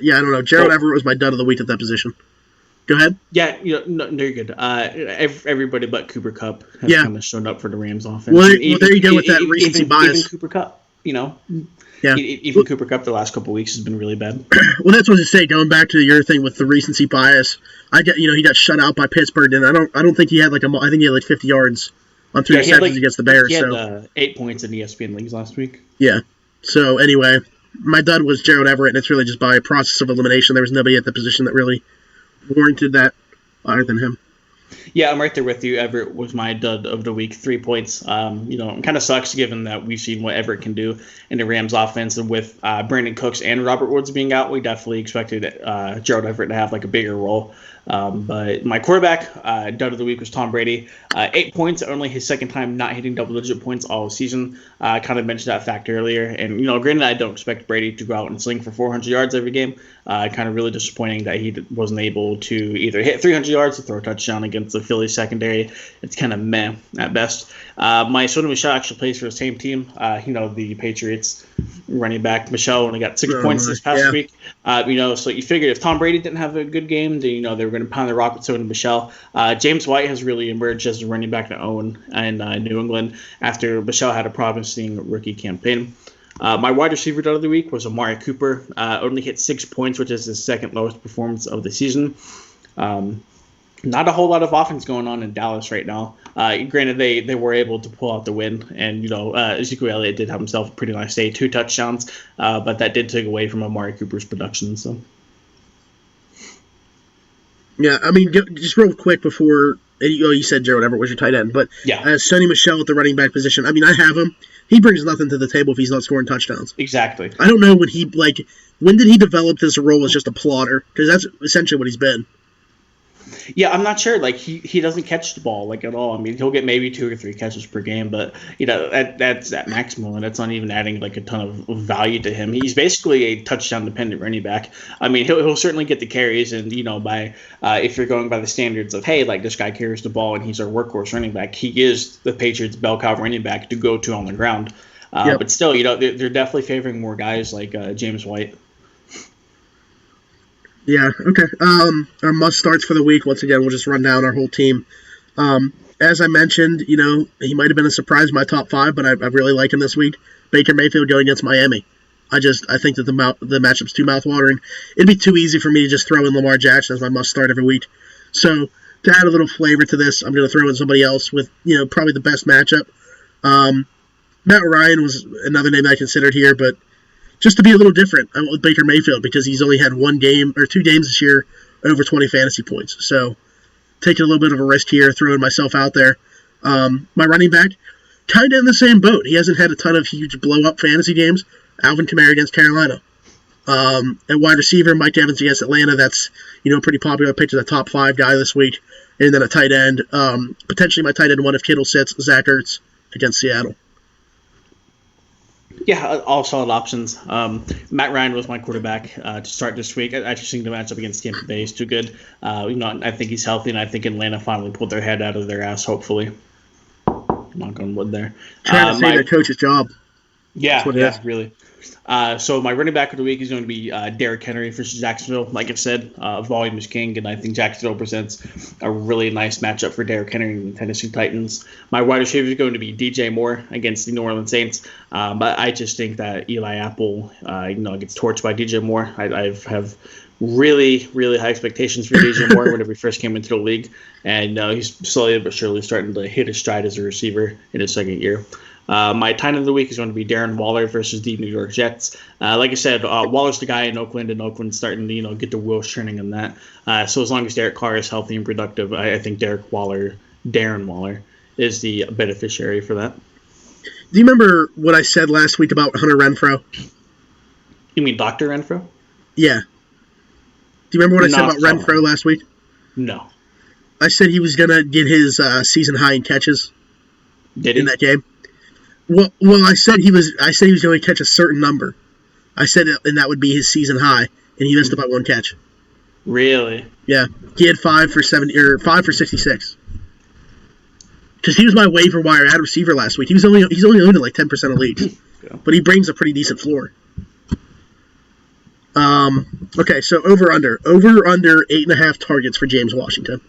Yeah, I don't know. Gerald Everett was my dud of the week at that position. Go ahead. Yeah, no, you're good. Everybody but Cooper Kupp has kind of shown up for the Rams offense. Well, there you go with that recency bias. Even Cooper Kupp, Yeah. Even Cooper Kupp the last couple of weeks has been really bad. Well, that's what I say. Going back to your thing with the recency bias, he got shut out by Pittsburgh, and I don't think he had I think he had like 50 yards on 3 receptions against the Bears. He had 8 points in ESPN leagues last week. Yeah. So anyway, my dud was Gerald Everett, and it's really just by a process of elimination. There was nobody at the position that really warranted that other than him. Yeah, I'm right there with you. Everett was my dud of the week, 3 points. It kind of sucks given that we've seen what Everett can do in the Rams offense, and with Brandon Cooks and Robert Woods being out, we definitely expected Gerald Everett to have like a bigger role. But my quarterback dud of the week was Tom Brady. 8 points, only his second time not hitting double-digit points all season. I kind of mentioned that fact earlier. And, granted, I don't expect Brady to go out and sling for 400 yards every game. Kind of really disappointing that he wasn't able to either hit 300 yards or throw a touchdown against the Phillies secondary. It's kind of meh at best. My Sony Michel actually plays for the same team. The Patriots running back Michel only got 6 points this past week. So you figured if Tom Brady didn't have a good game, then, they were going to pound the rock with Sony Michel. James White has really emerged as a running back to own in New England after Michel had a promising rookie campaign. My wide receiver of the week was Amari Cooper. Only hit 6 points, which is his second lowest performance of the season. Not a whole lot of offense going on in Dallas right now. Granted, they were able to pull out the win, and Ezekiel Elliott did have himself a pretty nice day, 2 touchdowns, but that did take away from Amari Cooper's production. So, yeah, I mean, just real quick before you said Gerald Everett was your tight end, but yeah, Sony Michel at the running back position. I mean, I have him. He brings nothing to the table if he's not scoring touchdowns. Exactly. I don't know when did he develop this role as just a plotter? Because that's essentially what he's been. Yeah, I'm not sure. Like he doesn't catch the ball at all. I mean, he'll get maybe 2 or 3 catches per game, but that's at maximum, and that's not even adding like a ton of value to him. He's basically a touchdown dependent running back. I mean, he'll certainly get the carries, and by if you're going by the standards of hey, like this guy carries the ball and he's our workhorse running back, he is the Patriots' bell cow running back to go to on the ground. Yep. But still, they're definitely favoring more guys like James White. Yeah, okay. Our must starts for the week, once again, we'll just run down our whole team. As I mentioned, he might have been a surprise in my top 5, but I really like him this week. Baker Mayfield going against Miami. I think that the matchup's too mouthwatering. It'd be too easy for me to just throw in Lamar Jackson as my must start every week. So to add a little flavor to this, I'm going to throw in somebody else with, probably the best matchup. Matt Ryan was another name I considered here, but just to be a little different, I went with Baker Mayfield because he's only had 1 game or 2 games this year over 20 fantasy points. So taking a little bit of a risk here, throwing myself out there. My running back, kind of in the same boat. He hasn't had a ton of huge blow-up fantasy games. Alvin Kamara against Carolina. At wide receiver, Mike Evans against Atlanta. That's, pretty popular pick to the top 5 guy this week. And then a tight end. Potentially my tight end 1 if Kittle sits, Zach Ertz against Seattle. Yeah, all solid options. Matt Ryan was my quarterback to start this week. I just think the matchup against Tampa Bay is too good. I think he's healthy, and I think Atlanta finally pulled their head out of their ass, hopefully. Knock on wood there. Trying to save their coach's job. Yeah, really. So my running back of the week is going to be Derrick Henry versus Jacksonville. Like I said, volume is king, and I think Jacksonville presents a really nice matchup for Derrick Henry and the Tennessee Titans. My wide receiver is going to be DJ Moore against the New Orleans Saints. But I just think that Eli Apple, gets torched by DJ Moore. I have really, really high expectations for DJ Moore whenever he first came into the league, and he's slowly but surely starting to hit his stride as a receiver in his second year. My time of the week is going to be Darren Waller versus the New York Jets. Like I said, Waller's the guy in Oakland, and Oakland's starting to get the wheels turning on that. So as long as Derek Carr is healthy and productive, I think Darren Waller, is the beneficiary for that. Do you remember what I said last week about Hunter Renfrow? You mean Dr. Renfrow? Yeah. Do you remember what I said about Renfrow last week? No. I said he was going to get his season high in catches. Did he? In that game. Well, I said he was going to catch a certain number. I said, and that would be his season high, and he missed it by one catch. Really? Yeah, he had 5 for 66. Because he was my waiver wire ad receiver last week. He's only owned in like 10% of leagues, but he brings a pretty decent floor. Okay, so over under 8.5 targets for James Washington.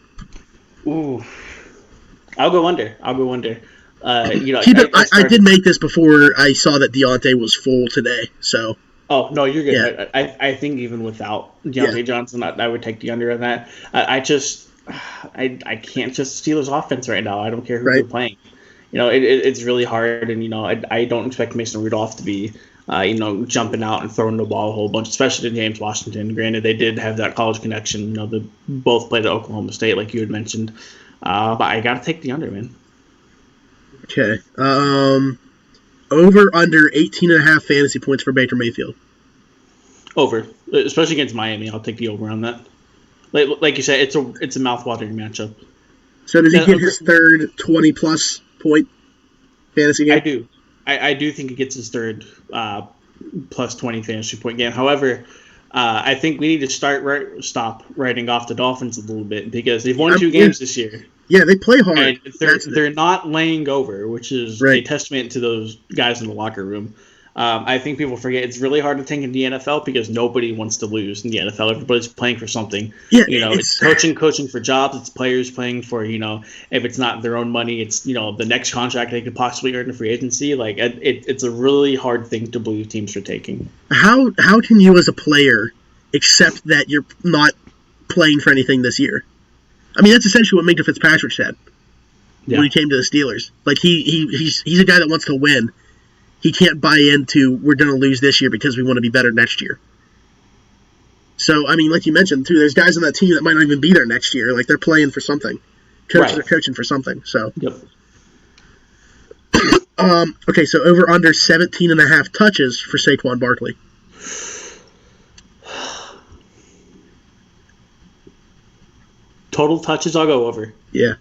Ooh, I'll go under. I did make this before I saw that Deontay was full today. So. Oh no, you're good. Yeah. I think even without Deontay Johnson, I would take the under on that. I can't just Steelers offense right now. I don't care who they're playing. It's really hard, and I don't expect Mason Rudolph to be jumping out and throwing the ball a whole bunch, especially to James Washington. Granted, they did have that college connection. They both played at Oklahoma State, like you had mentioned. But I got to take the under, man. Okay. Over under 18.5 fantasy points for Baker Mayfield. Over, especially against Miami. I'll take the over on that. Like you said, it's a mouth-watering matchup. So does he get his third 20-plus point fantasy game? I do. I do think he gets his third plus 20 fantasy point game. However, I think we need to stop writing off the Dolphins a little bit because they've won 2 games this year. Yeah, they play hard. And they're not laying over, which is a testament to those guys in the locker room. I think people forget it's really hard to tank in the NFL because nobody wants to lose in the NFL. Everybody's playing for something. Yeah, it's coaching for jobs. It's players playing for, if it's not their own money, it's, the next contract they could possibly earn in free agency. Like, it's a really hard thing to believe teams are taking. How can you as a player accept that you're not playing for anything this year? I mean, that's essentially what Minkah Fitzpatrick said when he came to the Steelers. Like, he's a guy that wants to win. He can't buy into we're going to lose this year because we want to be better next year. So, I mean, like you mentioned, too, there's guys on that team that might not even be there next year. Like, they're playing for something. Coaches are coaching for something. So, yep. Okay, so over under 17.5 touches for Saquon Barkley. Total touches, I'll go over. Yeah.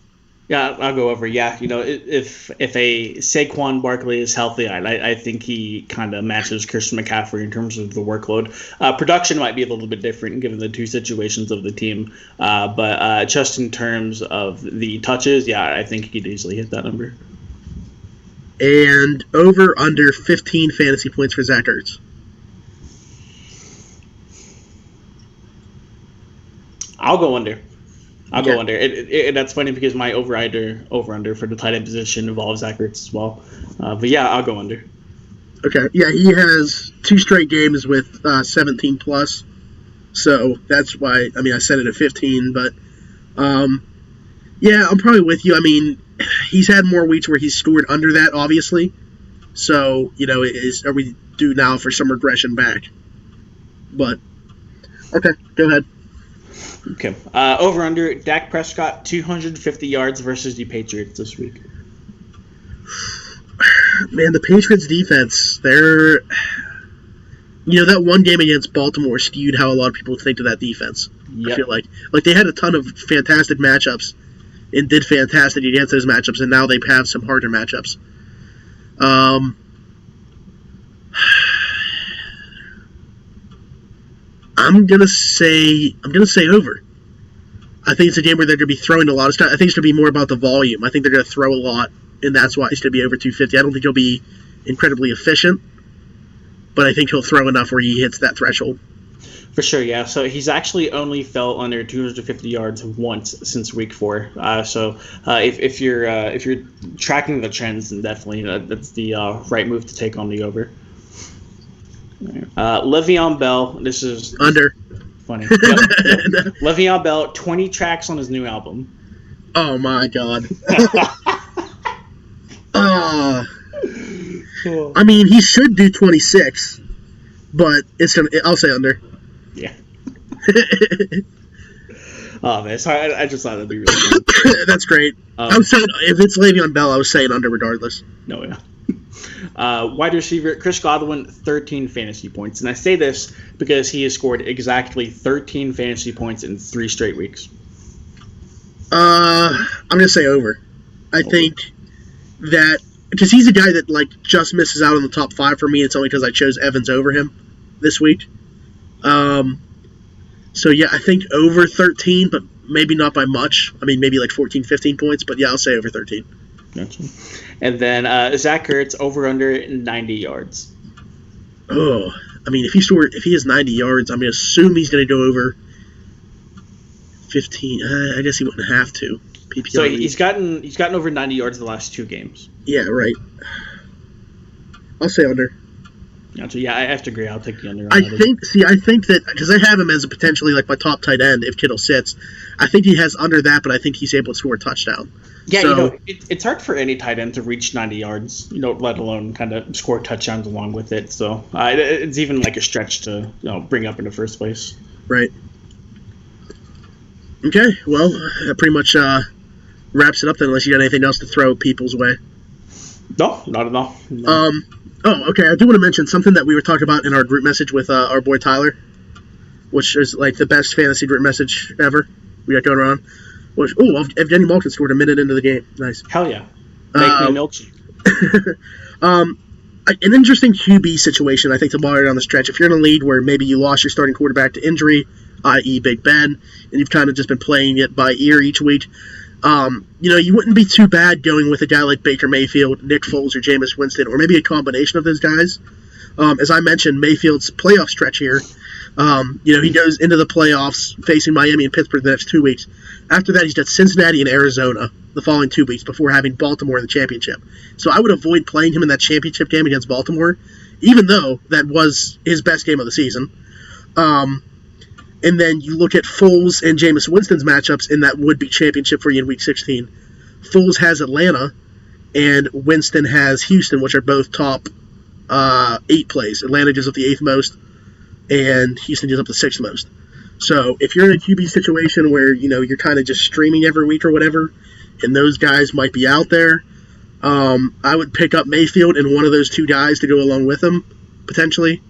Yeah, I'll go over. Yeah, if a Saquon Barkley is healthy, I think he kind of matches Christian McCaffrey in terms of the workload. Production might be a little bit different given the 2 situations of the team, but just in terms of the touches, yeah, I think he could easily hit that number. And over under 15 fantasy points for Zach Ertz. I'll go under. I'll go under. That's funny because my over-under for the tight end position involves Zach Ertz as well. But yeah, I'll go under. Okay. Yeah, he has 2 straight games with 17 plus. So that's why, I mean, I set it at 15. But, yeah, I'm probably with you. I mean, he's had more weeks where he's scored under that, obviously. So, are we due now for some regression back? But, okay, go ahead. Okay. Over under Dak Prescott 250 yards versus the Patriots this week. Man, the Patriots defense, they're that one game against Baltimore skewed how a lot of people think of that defense. Yep. I feel like they had a ton of fantastic matchups and did fantastic against those matchups, and now they have some harder matchups. I'm gonna say over. I think it's a game where they're gonna be throwing a lot of stuff. I think it's gonna be more about the volume. I think they're gonna throw a lot, and that's why it's gonna be over 250. I don't think he'll be incredibly efficient, but I think he'll throw enough where he hits that threshold. For sure, yeah. So he's actually only fell under 250 yards once since week 4. So if you're tracking the trends, then definitely that's the right move to take on the over. Le'Veon Bell, this is under. funny. Yep. Le'Veon Bell, 20 tracks on his new album. Oh my god. I mean, he should do 26, but I'll say under. Yeah. Oh man, sorry, I just thought that'd be really good. That's great. I was saying if it's Le'Veon Bell, I was saying under regardless. No, yeah. Wide receiver Chris Godwin, 13 fantasy points, and I say this because he has scored exactly 13 fantasy points in 3 straight weeks. I'm gonna say over. I think that because he's a guy that like just misses out on the top 5 for me. It's only because I chose Evans over him this week. So yeah, I think over 13, but maybe not by much. I mean, maybe like 14, 15 points, but yeah, I'll say over 13. Gotcha. And then Zach Ertz, over under 90 yards. Oh, I mean, if he has 90 yards, I'm gonna assume he's gonna go over 15. I guess he wouldn't have to. PPR. So he's gotten over 90 yards the last 2 games. Yeah, right. I'll say under. Gotcha. Yeah, I have to agree. I'll take the under. I think that because I have him as a potentially like my top tight end if Kittle sits. I think he has under that, but I think he's able to score a touchdown. Yeah, so, it's hard for any tight end to reach 90 yards, let alone kind of score touchdowns along with it. So it's even like a stretch to bring up in the first place. Right. Okay, well, that pretty much wraps it up then, unless you got anything else to throw people's way. No, not at all. No. Okay, I do want to mention something that we were talking about in our group message with our boy Tyler, which is like the best fantasy group message ever we got going around. Which, Evgeny Malkin scored a minute into the game. Nice. Hell yeah. Make me a milkshake. An interesting QB situation, I think, to monitor down the stretch. If you're in a league where maybe you lost your starting quarterback to injury, i.e. Big Ben, and you've kind of just been playing it by ear each week, you wouldn't be too bad going with a guy like Baker Mayfield, Nick Foles, or Jameis Winston, or maybe a combination of those guys. As I mentioned, Mayfield's playoff stretch here, he goes into the playoffs facing Miami and Pittsburgh the next 2 weeks. After that, he's got Cincinnati and Arizona the following 2 weeks before having Baltimore in the championship. So I would avoid playing him in that championship game against Baltimore, even though that was his best game of the season. And then you look at Foles and Jameis Winston's matchups in that would-be championship for you in Week 16. Foles has Atlanta, and Winston has Houston, which are both top 8 plays. Atlanta gives up the 8th most, and Houston gives up the 6th most. So if you're in a QB situation where you're kind of just streaming every week or whatever, and those guys might be out there, I would pick up Mayfield and one of those 2 guys to go along with him, potentially,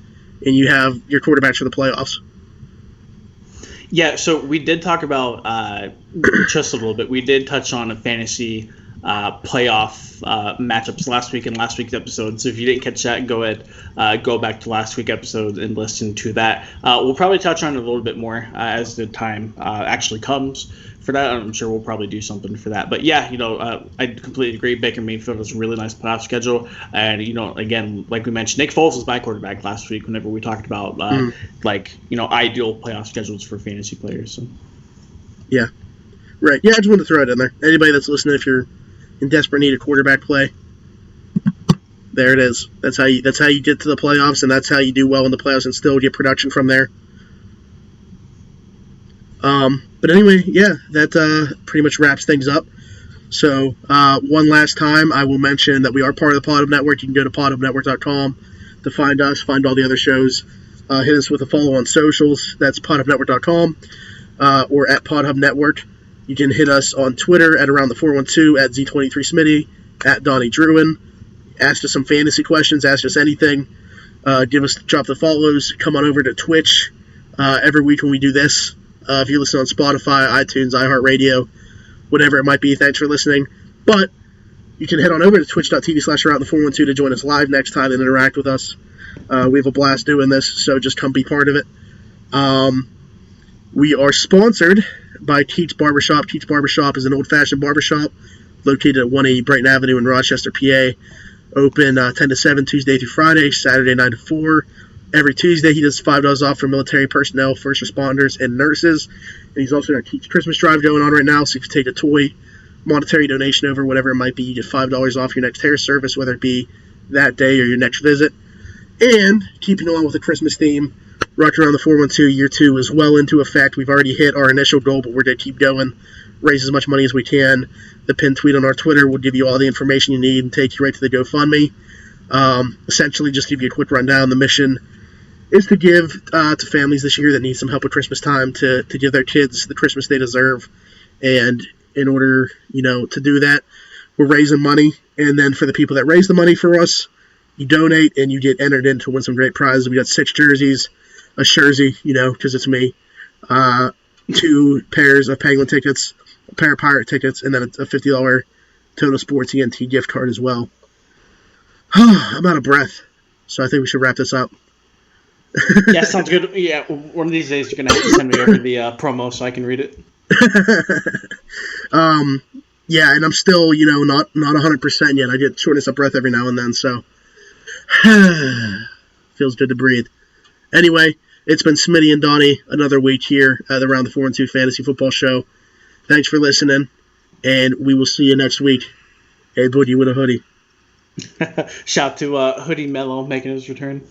and you have your quarterbacks for the playoffs. Yeah, so we did talk about just a little bit. We did touch on a fantasy playoff matchups last week in last week's episode. So if you didn't catch that, go ahead, go back to last week's episode and listen to that. We'll probably touch on it a little bit more as the time actually comes for that. I'm sure we'll probably do something for that. But yeah, I completely agree. Baker Mayfield has a really nice playoff schedule. And, again, like we mentioned, Nick Foles was my quarterback last week whenever we talked about, ideal playoff schedules for fantasy players. So. Yeah. Right. Yeah, I just wanted to throw it in there. Anybody that's listening, if you're in desperate need of quarterback play, there it is. That's how you get to the playoffs, and that's how you do well in the playoffs and still get production from there. But anyway, yeah, that pretty much wraps things up. So one last time, I will mention that we are part of the Pod Hub Network. You can go to podhubnetwork.com to find us, find all the other shows. Hit us with a follow on socials. That's podhubnetwork.com or at Pod Hub Network. You can hit us on Twitter at around the 412 at Z23Smitty, at Donnie Druin. Ask us some fantasy questions. Ask us anything. Drop the follows. Come on over to Twitch every week when we do this. If you listen on Spotify, iTunes, iHeartRadio, whatever it might be, thanks for listening. But you can head on over to twitch.tv/around412 to join us live next time and interact with us. We have a blast doing this, so just come be part of it. We are sponsored by Keats Barbershop. Keats Barbershop is an old-fashioned barbershop located at 180 Brighton Avenue in Rochester, PA. Open 10 to 7 Tuesday through Friday, Saturday 9 to 4. Every Tuesday, he does $5 off for military personnel, first responders, and nurses. And he's also got a Keats Christmas drive going on right now, so if you take a toy, monetary donation over, whatever it might be, you get $5 off your next hair service, whether it be that day or your next visit. And, keeping along with the Christmas theme, Rocking Around the 412 year 2 is well into effect. We've already hit our initial goal, but we're going to keep going, raise as much money as we can. The pinned tweet on our Twitter will give you all the information you need and take you right to the GoFundMe. Essentially, just give you a quick rundown. The mission is to give to families this year that need some help at Christmas time to give their kids the Christmas they deserve. And in order, to do that, we're raising money. And then for the people that raise the money for us, you donate and you get entered in to win some great prizes. We got 6 jerseys, a jersey, because it's me, 2 pairs of Penguin tickets, a pair of Pirate tickets, and then a $50 Total Sports ENT gift card as well. I'm out of breath, so I think we should wrap this up. Yeah, sounds good. Yeah, one of these days you're going to have to send me over the promo so I can read it. Yeah, and I'm still, not 100% yet. I get shortness of breath every now and then, so feels good to breathe. Anyway, it's been Smitty and Donnie, another week here at the Round the 4-2 Fantasy Football Show. Thanks for listening, and we will see you next week. Hey, Boogie with a hoodie. Shout out to Hoodie Mello making his return.